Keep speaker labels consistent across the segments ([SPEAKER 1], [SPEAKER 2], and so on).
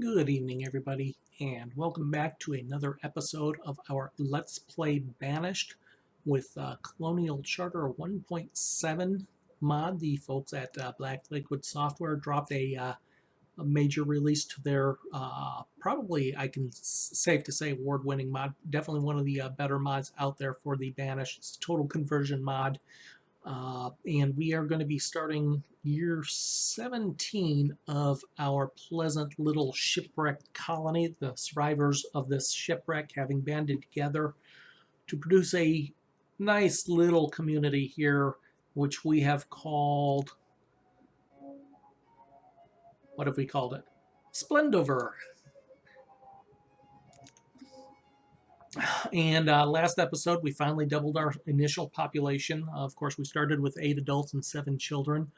[SPEAKER 1] Good evening, everybody, and welcome back to another episode of our Let's Play Banished with Colonial Charter 1.7 mod. The folks at Black Liquid Software dropped a major release to their probably, I can safe to say, award-winning mod. Definitely one of the better mods out there for the Banished. It's a total conversion mod. And we are going to be starting year 17 of our pleasant little shipwrecked colony, the survivors of this shipwreck having banded together to produce a nice little community here, which we have called, what have we called it? Splendover. And last episode, we finally doubled our initial population. Of course, we started with 8 adults and 7 children.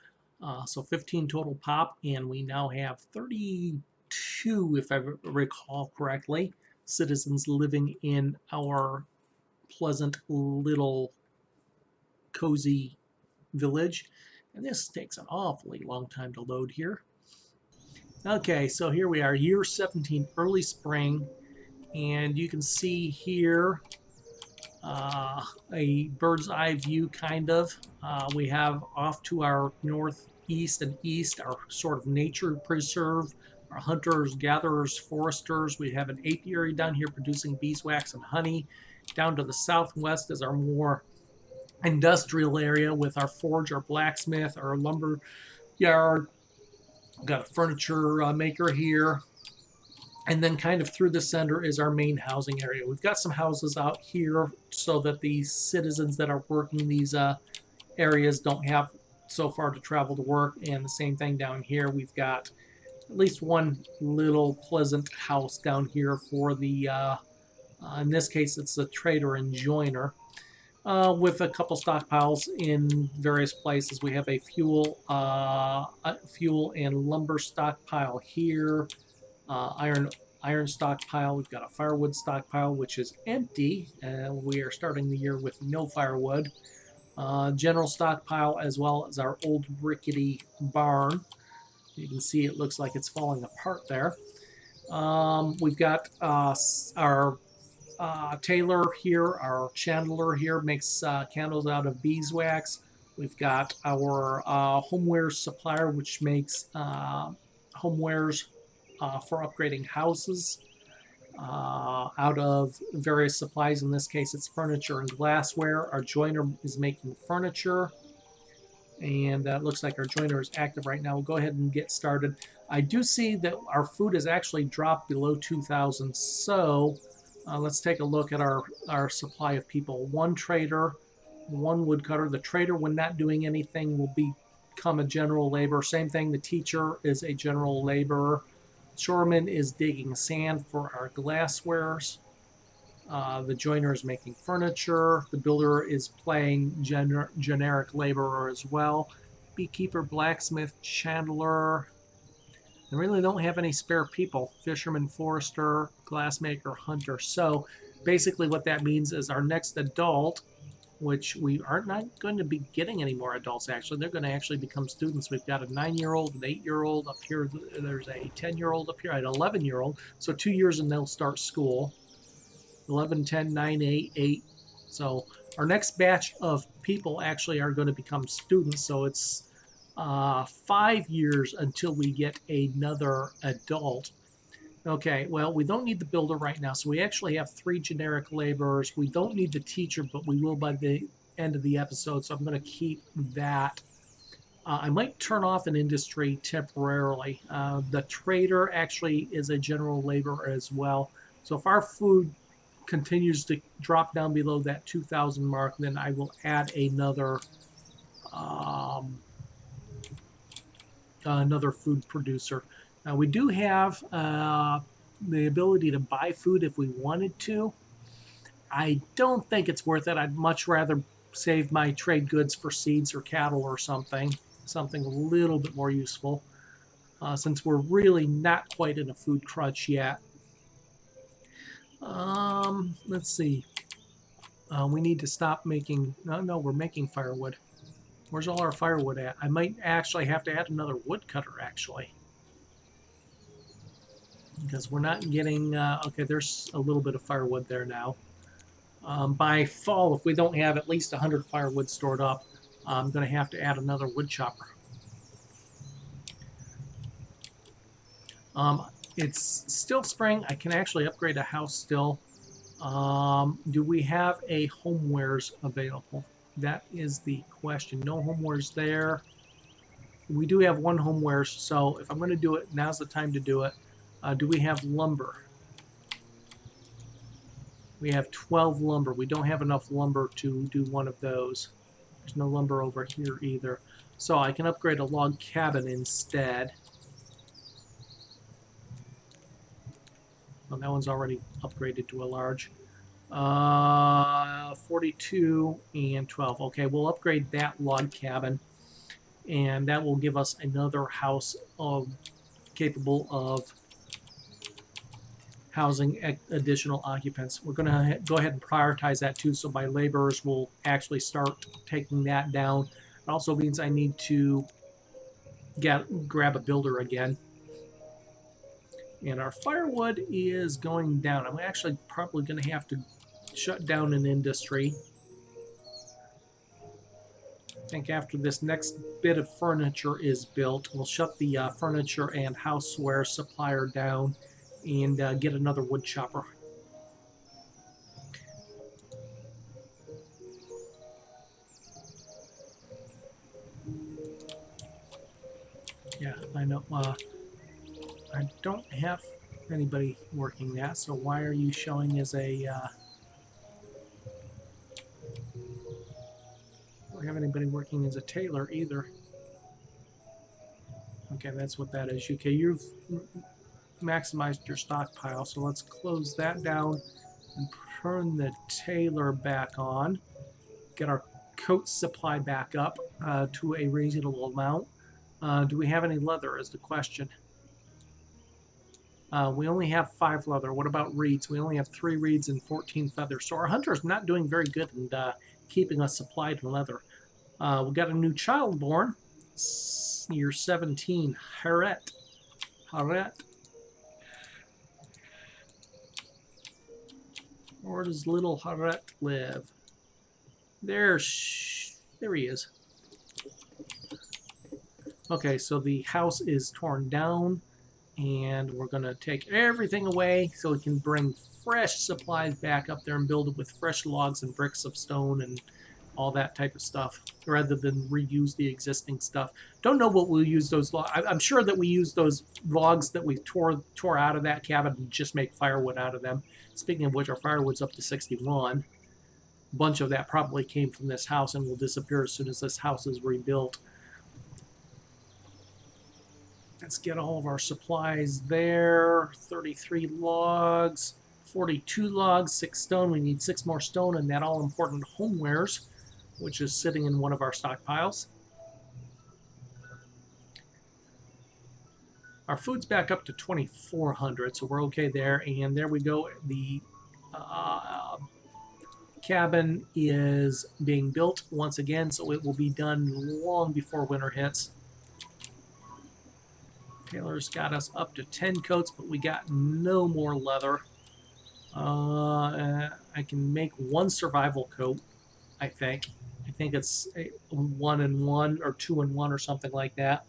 [SPEAKER 1] So 15 total pop, and we now have 32, if I recall correctly, citizens living in our pleasant little cozy village. And this takes an awfully long time to load here. Okay, so here we are, year 17, early spring, and you can see here a bird's eye view, kind of. We have off to our northeast and east our sort of nature preserve, our hunters, gatherers, foresters. We have an apiary down here producing beeswax and honey. Down to the southwest is our more industrial area with our forge, our blacksmith, our lumber yard. We've got a furniture maker here. And then kind of through the center is our main housing area. We've got some houses out here so that the citizens that are working these areas don't have so far to travel to work. And the same thing down here. We've got at least one little pleasant house down here for the, in this case, it's a trader and joiner. With a couple stockpiles in various places. We have a fuel and lumber stockpile here. Iron stockpile. We've got a firewood stockpile, which is empty. We are starting the year with no firewood. General stockpile, as well as our old rickety barn. You can see it looks like it's falling apart there. We've got our tailor here, our chandler here, makes candles out of beeswax. We've got our homeware supplier, which makes homewares for upgrading houses out of various supplies. In this case, it's furniture and glassware. Our joiner is making furniture, and it looks like our joiner is active right now. We'll go ahead and get started. I do see that our food has actually dropped below 2,000, so let's take a look at our supply of people. One trader, one woodcutter. The trader, when not doing anything, will become a general laborer. Same thing, the teacher is a general laborer. Shoreman is digging sand for our glasswares. The joiner is making furniture. The builder is playing generic laborer as well. Beekeeper, blacksmith, chandler. I really don't have any spare people. Fisherman, forester, glassmaker, hunter. So basically what that means is our next adult, which we are not going to be getting any more adults, actually. They're going to actually become students. We've got a 9-year-old, an 8-year-old up here. There's a 10-year-old up here, an 11-year-old. So 2 years and they'll start school. 11, 10, 9, 8, 8. So our next batch of people actually are going to become students. So it's 5 years until we get another adult. Okay, well, we don't need the builder right now, so we actually have 3 generic laborers. We don't need the teacher, but we will by the end of the episode, so I'm going to keep that. I might turn off an industry temporarily. The trader actually is a general laborer as well. So if our food continues to drop down below that 2,000 mark, then I will add another food producer. Now we do have the ability to buy food if we wanted to. I don't think it's worth it. I'd much rather save my trade goods for seeds or cattle or something a little bit more useful, since we're really not quite in a food crunch yet. Let's see. We need to stop making... No, we're making firewood. Where's all our firewood at? I might actually have to add another woodcutter, actually. because we're not getting, okay, there's a little bit of firewood there now. By fall, if we don't have at least 100 firewood stored up, I'm going to have to add another wood chopper. It's still spring. I can actually upgrade a house still. Do we have a homewares available? That is the question. No homewares there. We do have one homewares, so if I'm going to do it, now's the time to do it. Do we have lumber? We have 12 lumber. We don't have enough lumber to do one of those. There's no lumber over here either. So I can upgrade a log cabin instead. Well, that one's already upgraded to a large. 42 and 12. Okay, we'll upgrade that log cabin, and that will give us another house capable of housing additional occupants. We're going to go ahead and prioritize that too, so my laborers will actually start taking that down. It also means I need to grab a builder again. And our firewood is going down. I'm actually probably going to have to shut down an industry. I think after this next bit of furniture is built, we'll shut the furniture and houseware supplier down and get another wood chopper. Yeah, I know. I don't have anybody working that, so why are you showing as a... don't have anybody working as a tailor either. Okay, that's what that is. Okay, you've maximized your stockpile, so let's close that down and turn the tailor back on. Get our coat supply back up to a reasonable amount. Do we have any leather is the question. We only have 5 leather. What about reeds? We only have 3 reeds and 14 feathers. So our hunter's not doing very good in keeping us supplied in leather. We got a new child born. Year 17, Harriet. Where does little Harriet live? There he is. Okay, so the house is torn down, and we're going to take everything away so we can bring fresh supplies back up there and build it with fresh logs and bricks of stone and all that type of stuff, rather than reuse the existing stuff. Don't know what we'll use those logs. I'm sure that we use those logs that we tore out of that cabin and just make firewood out of them. Speaking of which, our firewood's up to 61. A bunch of that probably came from this house and will disappear as soon as this house is rebuilt. Let's get all of our supplies there. 33 logs, 42 logs, 6 stone. We need 6 more stone and that all-important homewares, which is sitting in one of our stockpiles. Our food's back up to 2,400, so we're okay there. And there we go. The cabin is being built once again, so it will be done long before winter hits. Taylor's got us up to 10 coats, but we got no more leather. I can make 1 survival coat, I think. I think it's 1 and 1 or 2 and 1 or something like that.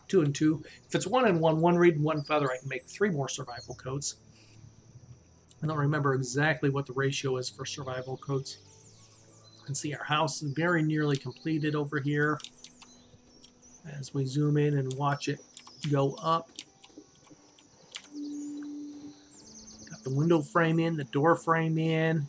[SPEAKER 1] 2 and 2. If it's 1 and 1, 1 reed and 1 feather, I can make 3 more survival coats. I don't remember exactly what the ratio is for survival coats. You can see our house is very nearly completed over here. As we zoom in and watch it go up. Got the window frame in, the door frame in.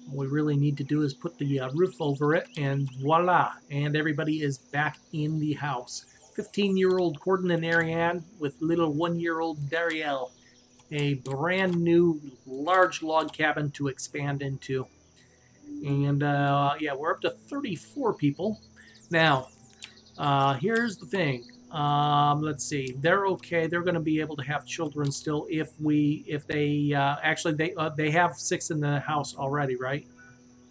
[SPEAKER 1] All we really need to do is put the roof over it, and voila! And everybody is back in the house. 15-year-old Gordon and Ariane with little 1-year-old Darielle. A brand new large log cabin to expand into. And yeah, we're up to 34 people. Now, here's the thing. Let's see. They're okay. They're going to be able to have children still if they actually they have 6 in the house already, right?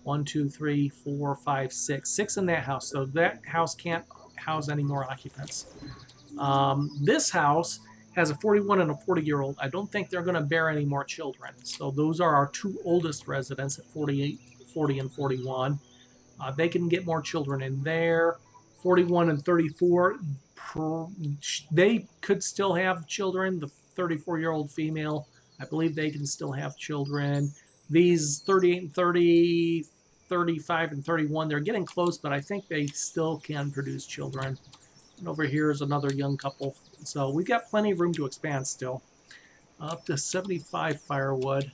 [SPEAKER 1] 1, 2, 3, 4, 5, 6. 6 in that house. So that house can't house any more occupants. This house has a 41 and a 40-year-old. I don't think they're going to bear any more children. So those are our two oldest residents at 48, 40, and 41. They can get more children in there. 41 and 34, they could still have children. The 34-year-old female, I believe they can still have children. These 38 and 30, 35 and 31, they're getting close, but I think they still can produce children. And over here is another young couple. So we've got plenty of room to expand still. Up to 75 firewood.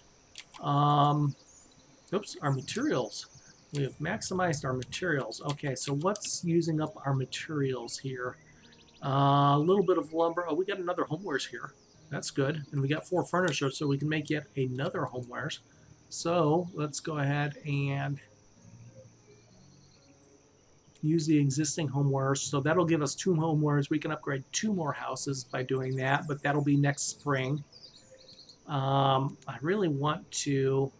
[SPEAKER 1] Oops, our materials. We have maximized our materials. Okay, so what's using up our materials here? A little bit of lumber. Oh, we got another homewares here. That's good. And we got 4 furniture, so we can make yet another homewares. So let's go ahead and use the existing homewares. So that'll give us 2 homewares. We can upgrade 2 more houses by doing that, but that'll be next spring. I really want to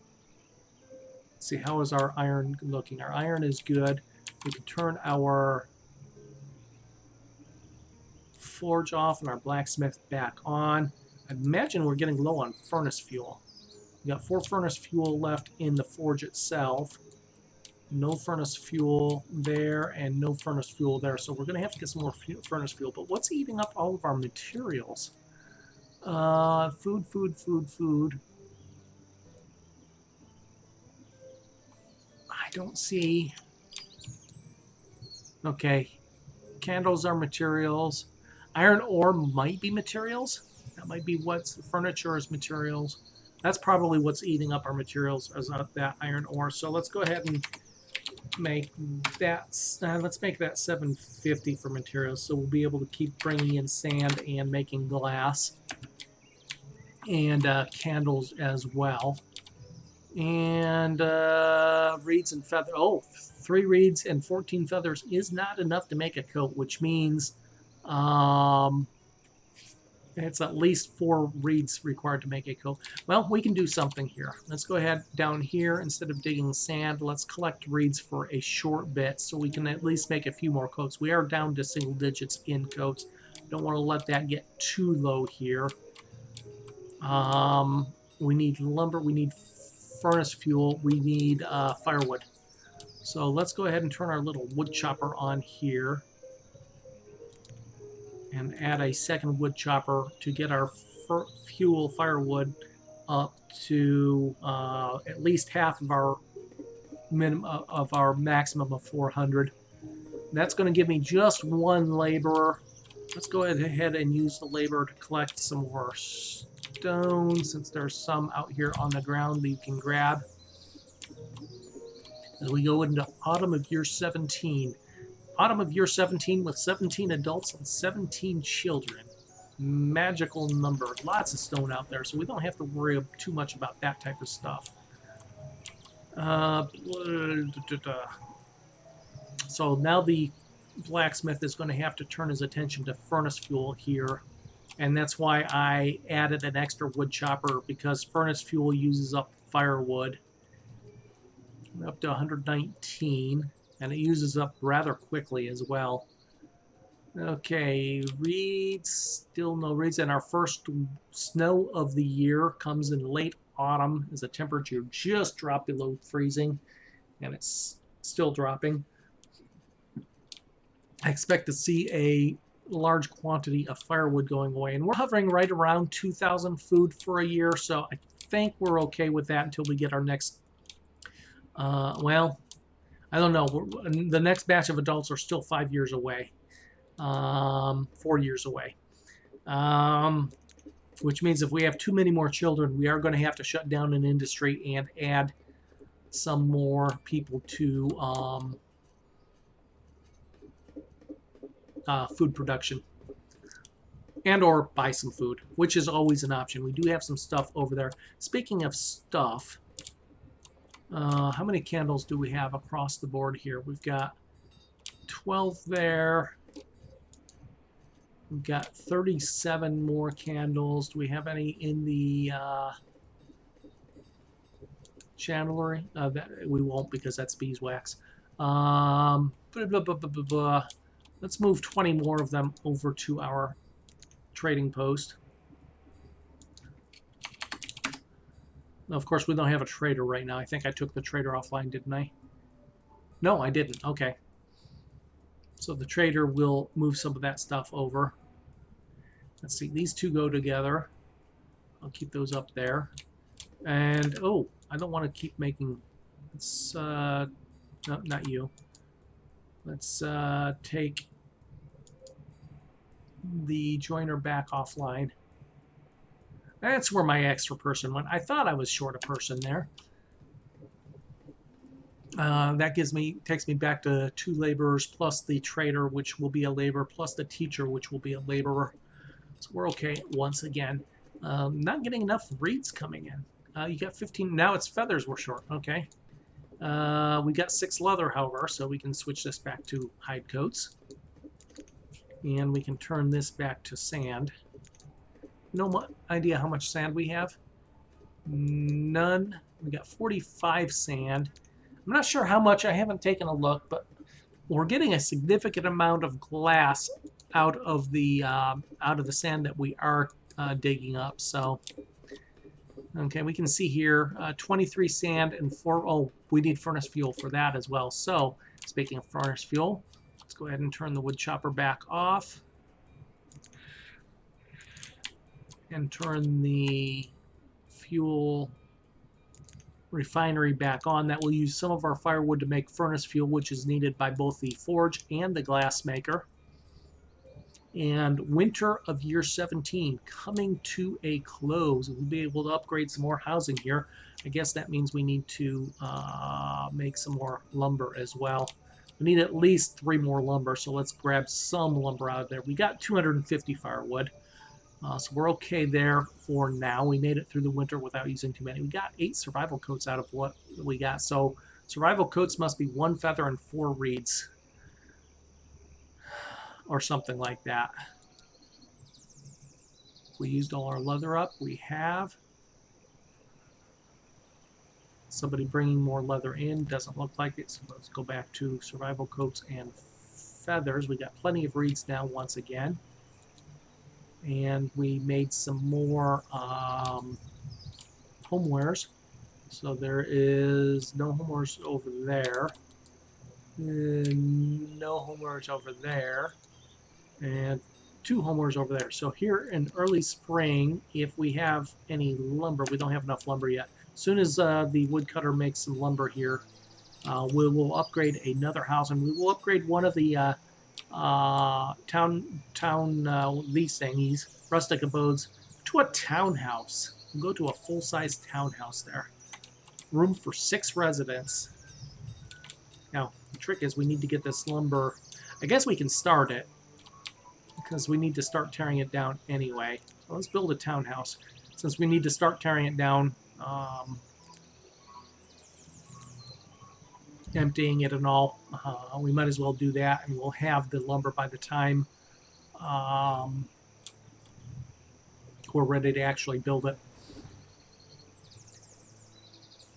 [SPEAKER 1] see, how is our iron looking? Our iron is good. We can turn our forge off and our blacksmith back on. I imagine we're getting low on furnace fuel. We got 4 furnace fuel left in the forge itself. No furnace fuel there and no furnace fuel there. So we're going to have to get some more furnace fuel. But what's eating up all of our materials? Food, food, food, food. I don't see. Okay. Candles are materials. Iron ore might be materials. That might be what's furniture is materials. That's probably what's eating up our materials, as that iron ore. So let's go ahead and make that. Let's make that 750 for materials, so we'll be able to keep bringing in sand and making glass and candles as well. And reeds and feathers. Oh, 3 reeds and 14 feathers is not enough to make a coat, which means it's at least 4 reeds required to make a coat. Well, we can do something here. Let's go ahead down here. Instead of digging sand, let's collect reeds for a short bit so we can at least make a few more coats. We are down to single digits in coats. Don't want to let that get too low here. We need lumber. We need furnace fuel. We need firewood. So let's go ahead and turn our little wood chopper on here and add a second wood chopper to get our fuel firewood up to at least half of our maximum of 400. That's going to give me just 1 laborer. Let's go ahead and use the laborer to collect some more stone, since there's some out here on the ground that you can grab. As we go into autumn of year 17. Autumn of year 17 with 17 adults and 17 children. Magical number. Lots of stone out there, so we don't have to worry too much about that type of stuff. So now the blacksmith is going to have to turn his attention to furnace fuel here. And that's why I added an extra wood chopper, because furnace fuel uses up firewood. Up to 119, and it uses up rather quickly as well. Okay, reeds, still no reeds, and our first snow of the year comes in late autumn as the temperature just dropped below freezing, and it's still dropping. I expect to see a large quantity of firewood going away, and we're hovering right around 2,000 food for a year, so I think we're okay with that until we get our next well, I don't know. The next batch of adults are still 5 years away, 4 years away, which means if we have too many more children, we are going to have to shut down an industry and add some more people to food production, and or buy some food, which is always an option. We do have some stuff over there. Speaking of stuff, how many candles do we have across the board here? We've got 12 there. We've got 37 more candles. Do we have any in the chandlery? That we won't, because that's beeswax. Let's move 20 more of them over to our trading post. Of course, we don't have a trader right now. I think I took the trader offline, didn't I? No, I didn't. Okay. So the trader will move some of that stuff over. Let's see. These two go together. I'll keep those up there. And, oh, I don't want to keep making... Let's, no, not you. Let's take the joiner back offline. That's where my extra person went. I thought I was short a person there. That takes me back to 2 laborers plus the trader, which will be a laborer, plus the teacher, which will be a laborer. So we're okay once again. Not getting enough reeds coming in. You got 15. Now it's feathers we're short. Okay. We got 6 leather, however, so we can switch this back to hide coats. And we can turn this back to sand. No idea how much sand we have. None. We got 45 sand. I'm not sure how much. I haven't taken a look, but we're getting a significant amount of glass out of the sand that we are digging up. So, okay, we can see here 23 sand and 4. Oh, we need furnace fuel for that as well. So, speaking of furnace fuel, let's go ahead and turn the wood chopper back off and turn the fuel refinery back on. That will use some of our firewood to make furnace fuel, which is needed by both the forge and the glass maker. And winter of year 17 coming to a close. We'll be able to upgrade some more housing here. I guess that means we need to make some more lumber as well. We need at least 3 more lumber, so let's grab some lumber out of there. We got 250 firewood. So we're okay there for now. We made it through the winter without using too many. We got 8 survival coats out of what we got. So survival coats must be 1 feather and 4 reeds. Or something like that. We used all our leather up. We have. Somebody bringing more leather in. Doesn't look like it. So let's go back to survival coats and feathers. We got plenty of reeds now once again. And we made some more homewares. So there is no homewares over there. No homewares over there. And 2 homewares over there. So here in early spring, if we have any lumber, we don't have enough lumber yet. As soon as the woodcutter makes some lumber here, we will upgrade another house, and we will upgrade one of the these thingies, rustic abodes, to a townhouse. We'll go to a full-size townhouse there. Room for 6 residents. Now, the trick is we need to get this lumber. I guess we can start it, because we need to start tearing it down anyway. So let's build a townhouse. Since we need to start tearing it down, emptying it and all, we might as well do that, and we'll have the lumber by the time we're ready to actually build it.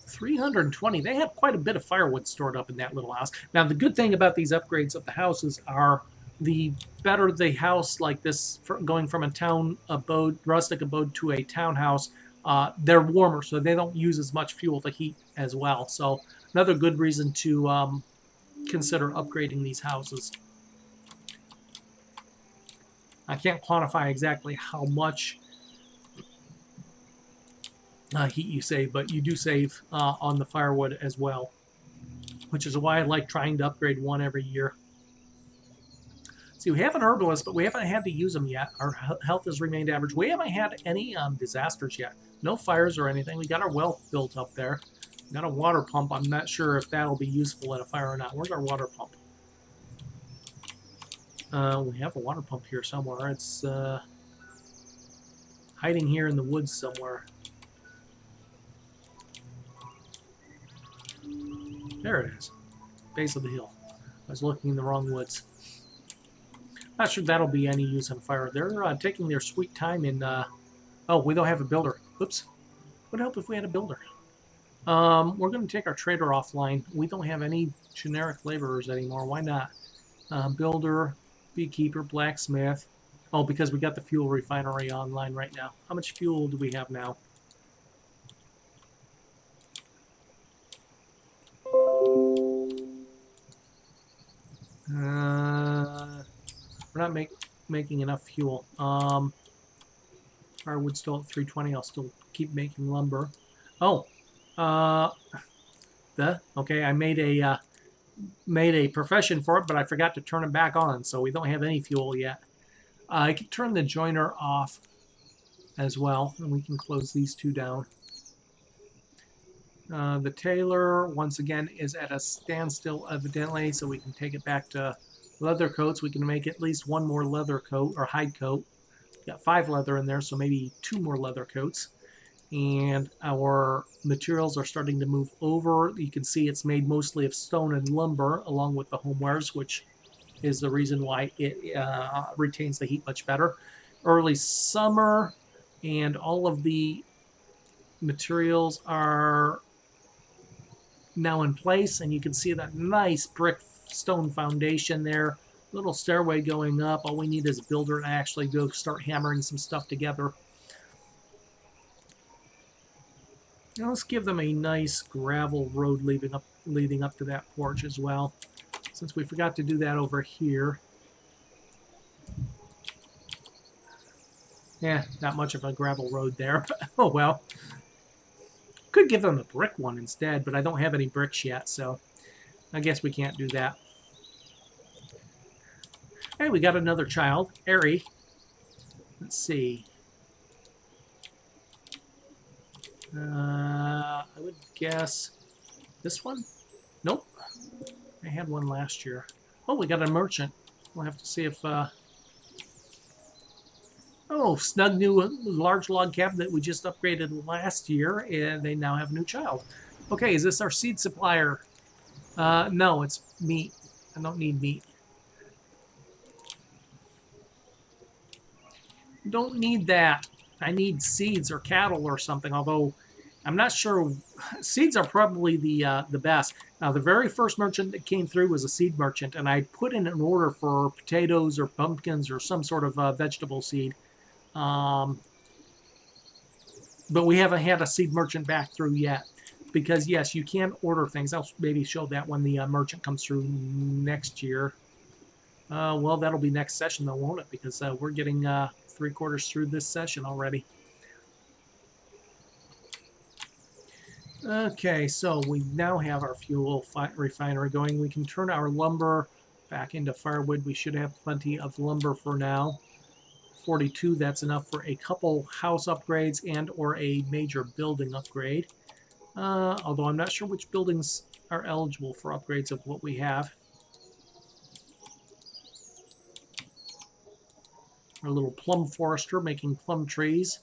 [SPEAKER 1] 320. They have quite a bit of firewood stored up in that little house. Now, the good thing about these upgrades of the houses are the better the house like this, going from a town abode, rustic abode, to a townhouse, they're warmer, so they don't use as much fuel to heat as well. So another good reason to consider upgrading these houses. I can't quantify exactly how much heat you save, but you do save on the firewood as well, which is why I like trying to upgrade one every year. See, we have an herbalist, but we haven't had to use them yet. Our health has remained average. We haven't had any disasters yet. No fires or anything. We got our well built up there. We got a water pump. I'm not sure if that'll be useful at a fire or not. Where's our water pump? We have a water pump here somewhere. It's hiding here in the woods somewhere. There it is. Base of the hill. I was looking in the wrong woods. Not sure that'll be any use on fire. They're taking their sweet time in... oh, we don't have a builder. Oops. Would help if we had a builder. We're going to take our trader offline. We don't have any generic laborers anymore. Why not? Builder, beekeeper, blacksmith. Oh, because we got the fuel refinery online right now. How much fuel do we have now? not making enough fuel. Firewood's still at 320. I'll still keep making lumber. Oh, okay. I made a profession for it, but I forgot to turn it back on, so we don't have any fuel yet. I can turn the joiner off as well, and we can close these two down. The tailor, once again, is at a standstill, evidently, so we can take it back to leather coats. We can make at least one more leather coat, or hide coat. Got 5 leather in there, so maybe 2 more leather coats. And our materials are starting to move over. You can see it's made mostly of stone and lumber, along with the homewares, which is the reason why it retains the heat much better. Early summer, and all of the materials are now in place, and you can see that nice brick stone foundation there. Little stairway going up. All we need is a builder to actually go start hammering some stuff together. Now let's give them a nice gravel road leading up to that porch as well, since we forgot to do that over here. Yeah, not much of a gravel road there, but oh well. Could give them a brick one instead, but I don't have any bricks yet, so I guess we can't do that. Hey, we got another child, Ari. Let's see. I would guess this one? Nope. I had one last year. Oh, we got a merchant. We'll have to see if... Oh, snug new large log cabin that we just upgraded last year, and they now have a new child. Okay, is this our seed supplier? No, it's meat. I don't need meat. Don't need that. I need seeds or cattle or something, although I'm not sure. Seeds are probably the best. Now, the very first merchant that came through was a seed merchant, and I put in an order for potatoes or pumpkins or some sort of vegetable seed. But we haven't had a seed merchant back through yet. Because, yes, you can order things. I'll maybe show that when the merchant comes through next year. Well, that'll be next session, though, won't it? Because we're getting 3/4 through this session already. Okay, so we now have our fuel refinery going. We can turn our lumber back into firewood. We should have plenty of lumber for now. 42, that's enough for a couple house upgrades and or a major building upgrade. Although I'm not sure which buildings are eligible for upgrades of what we have. Our little plum forester making plum trees,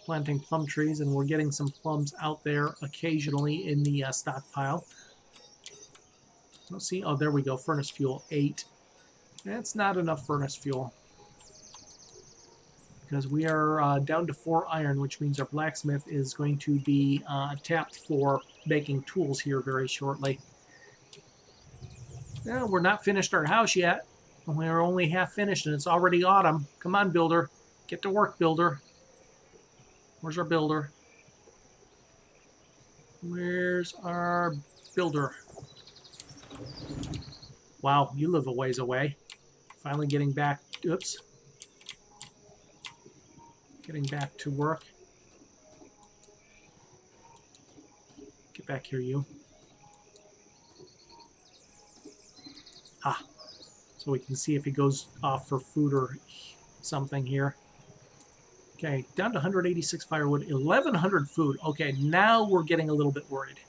[SPEAKER 1] planting plum trees, and we're getting some plums out there occasionally in the stockpile. Let's see. Oh, there we go. Furnace fuel 8. That's not enough furnace fuel, because we are down to 4 iron, which means our blacksmith is going to be tapped for making tools here very shortly. Well, we're not finished our house yet. We're only half finished, and it's already autumn. Come on, builder. Get to work, builder. Where's our builder? Where's our builder? Wow, you live a ways away. Finally getting back. Oops. Getting back to work. Get back here, you. Ah. So we can see if he goes off for food or something here. Okay, down to 186 firewood, 1,100 food. Okay, now we're getting a little bit worried.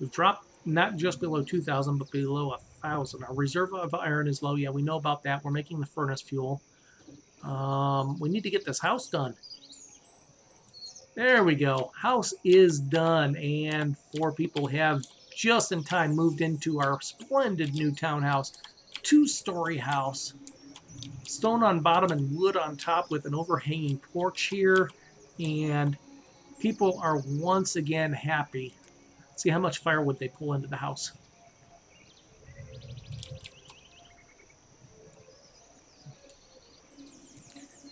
[SPEAKER 1] We've dropped not just below 2,000, but below 1,000. Our reserve of iron is low. Yeah, we know about that. We're making the furnace fuel. We need to get this house done. There we go. House is done, and 4 people have just in time moved into our splendid new townhouse. 2-story house. Stone on bottom and wood on top with an overhanging porch here. And people are once again happy. See how much firewood they pull into the house.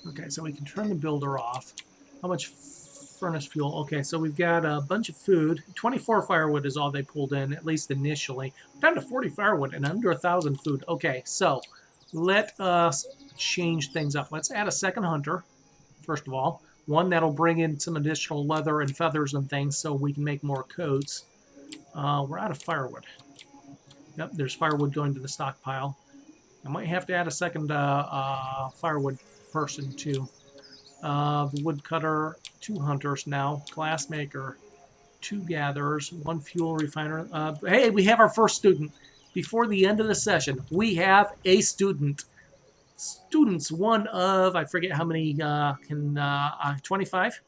[SPEAKER 1] Okay, so we can turn the builder off. How much furnace fuel? Okay, so we've got a bunch of food. 24 firewood is all they pulled in, at least initially. Down to 40 firewood and under 1,000 food. Okay, so let us change things up. Let's add a second hunter, first of all. One that'll bring in some additional leather and feathers and things so we can make more coats. We're out of firewood. Yep, there's firewood going to the stockpile. I might have to add a second firewood person too. The woodcutter, 2 hunters now. Glassmaker, 2 gatherers, 1 fuel refiner. Hey, we have our first student. Before the end of the session, we have a student. Students, one of, I forget how many, 25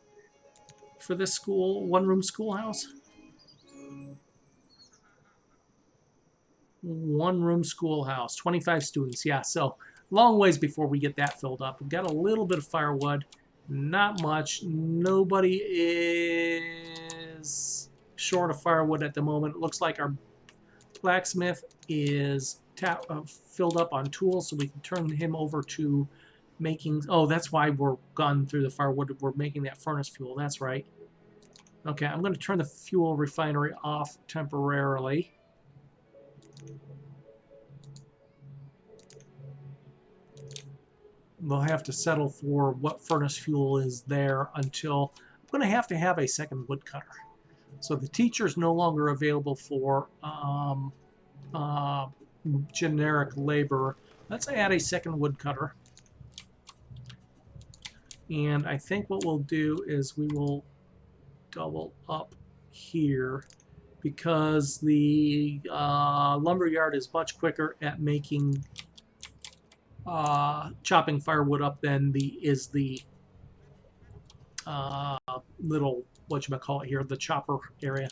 [SPEAKER 1] for this school, one-room schoolhouse? One-room schoolhouse, 25 students, yeah. So long ways before we get that filled up. We've got a little bit of firewood, not much. Nobody is short of firewood at the moment. It looks like our blacksmith is filled up on tools, so we can turn him over to making. Oh, that's why we're gone through the firewood. We're making that furnace fuel. That's right. Okay, I'm going to turn the fuel refinery off temporarily. We'll have to settle for what furnace fuel is there until I'm going to have a second woodcutter. So the teacher is no longer available for generic labor. Let's add a second woodcutter. And I think what we'll do is we will double up here because the lumber yard is much quicker at making chopping firewood up than the little, whatchamacallit here, the chopper area.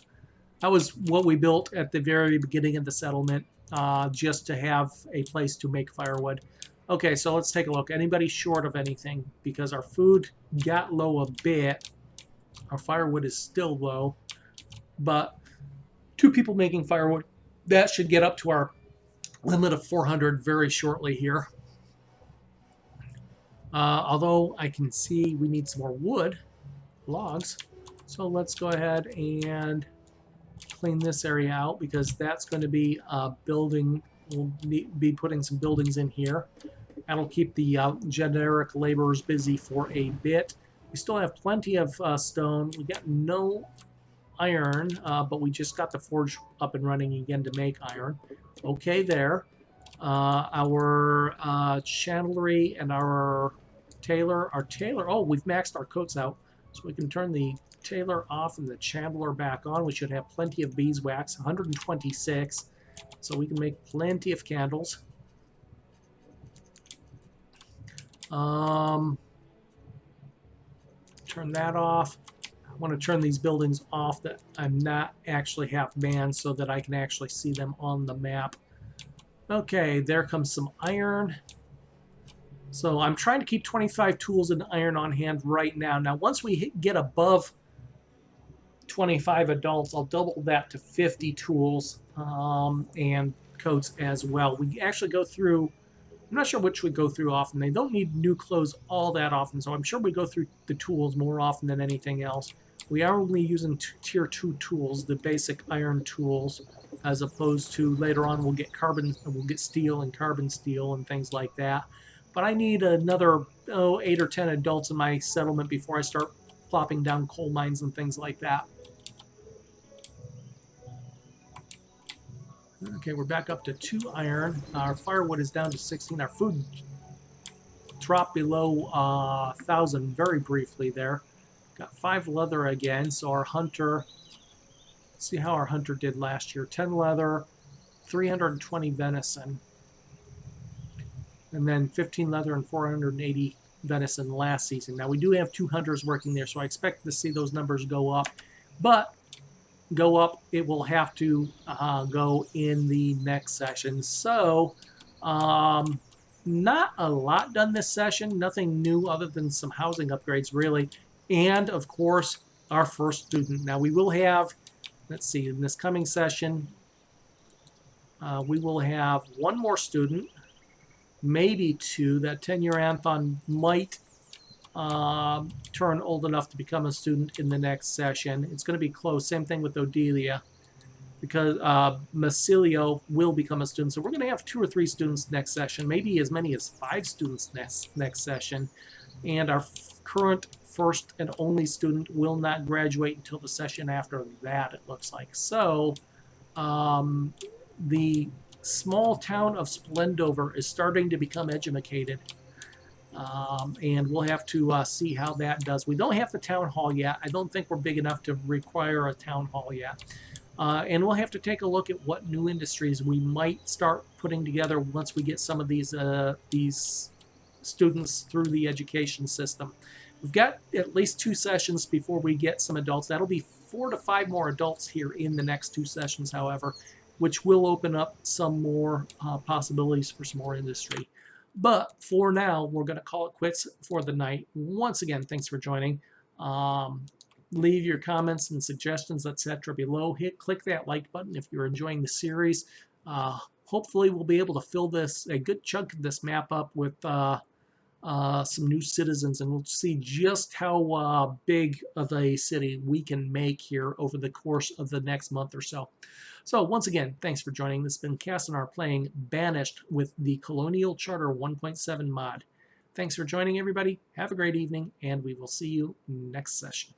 [SPEAKER 1] That was what we built at the very beginning of the settlement, just to have a place to make firewood. Okay, so let's take a look. Anybody short of anything? Because our food got low a bit. Our firewood is still low, but 2 people making firewood, that should get up to our limit of 400 very shortly here. Although I can see we need some more wood, logs. So let's go ahead and clean this area out because that's going to be a building. We'll be putting some buildings in here. That'll keep the generic laborers busy for a bit. We still have plenty of stone. We got no iron, but we just got the forge up and running again to make iron. Okay there. Our chandlery and our tailor, oh, we've maxed our coats out, so we can turn the tailor off and the chandler back on. We should have plenty of beeswax, 126, so we can make plenty of candles. Turn that off. I want to turn these buildings off that I'm not actually half manned so that I can actually see them on the map. Okay, there comes some iron. So I'm trying to keep 25 tools and iron on hand right now. Now, once we get above 25 adults, I'll double that to 50 tools and coats as well. We actually go through, I'm not sure which we go through often. They don't need new clothes all that often, so I'm sure we go through the tools more often than anything else. We are only using tier 2 tools, the basic iron tools, as opposed to later on we'll get steel and carbon steel and things like that. But I need another 8 or 10 adults in my settlement before I start plopping down coal mines and things like that. Okay, we're back up to 2 iron. Our firewood is down to 16. Our food dropped below 1,000 very briefly there. Got 5 leather again, so our hunter, let's see how our hunter did last year. 10 leather, 320 venison, and then 15 leather and 480 venison last season. Now we do have 2 hunters working there, so I expect to see those numbers go up. But go up, it will have to go in the next session. So not a lot done this session, nothing new other than some housing upgrades really, and of course our first student. Now we will have, let's see, in this coming session we will have 1 more student, maybe 2. That 10-year Anthon might turn old enough to become a student in the next session. It's going to be close. Same thing with Odelia. because Macilio will become a student. So we're going to have 2 or 3 students next session, maybe as many as 5 students next session. And our current first and only student will not graduate until the session after that, it looks like. So the small town of Splendover is starting to become educated. And we'll have to see how that does. We don't have the town hall yet. I don't think we're big enough to require a town hall yet. And we'll have to take a look at what new industries we might start putting together once we get some of these students through the education system. We've got at least 2 sessions before we get some adults. That'll be 4 to 5 more adults here in the next 2 sessions, however, which will open up some more possibilities for some more industry. But for now, we're going to call it quits for the night. Once again, thanks for joining. Leave your comments and suggestions, etc. below. Click that like button if you're enjoying the series. Hopefully, we'll be able to fill a good chunk of this map up with some new citizens, and we'll see just how big of a city we can make here over the course of the next month or so. So once again, thanks for joining. This has been Castanar playing Banished with the Colonial Charter 1.7 mod. Thanks for joining, everybody. Have a great evening, and we will see you next session.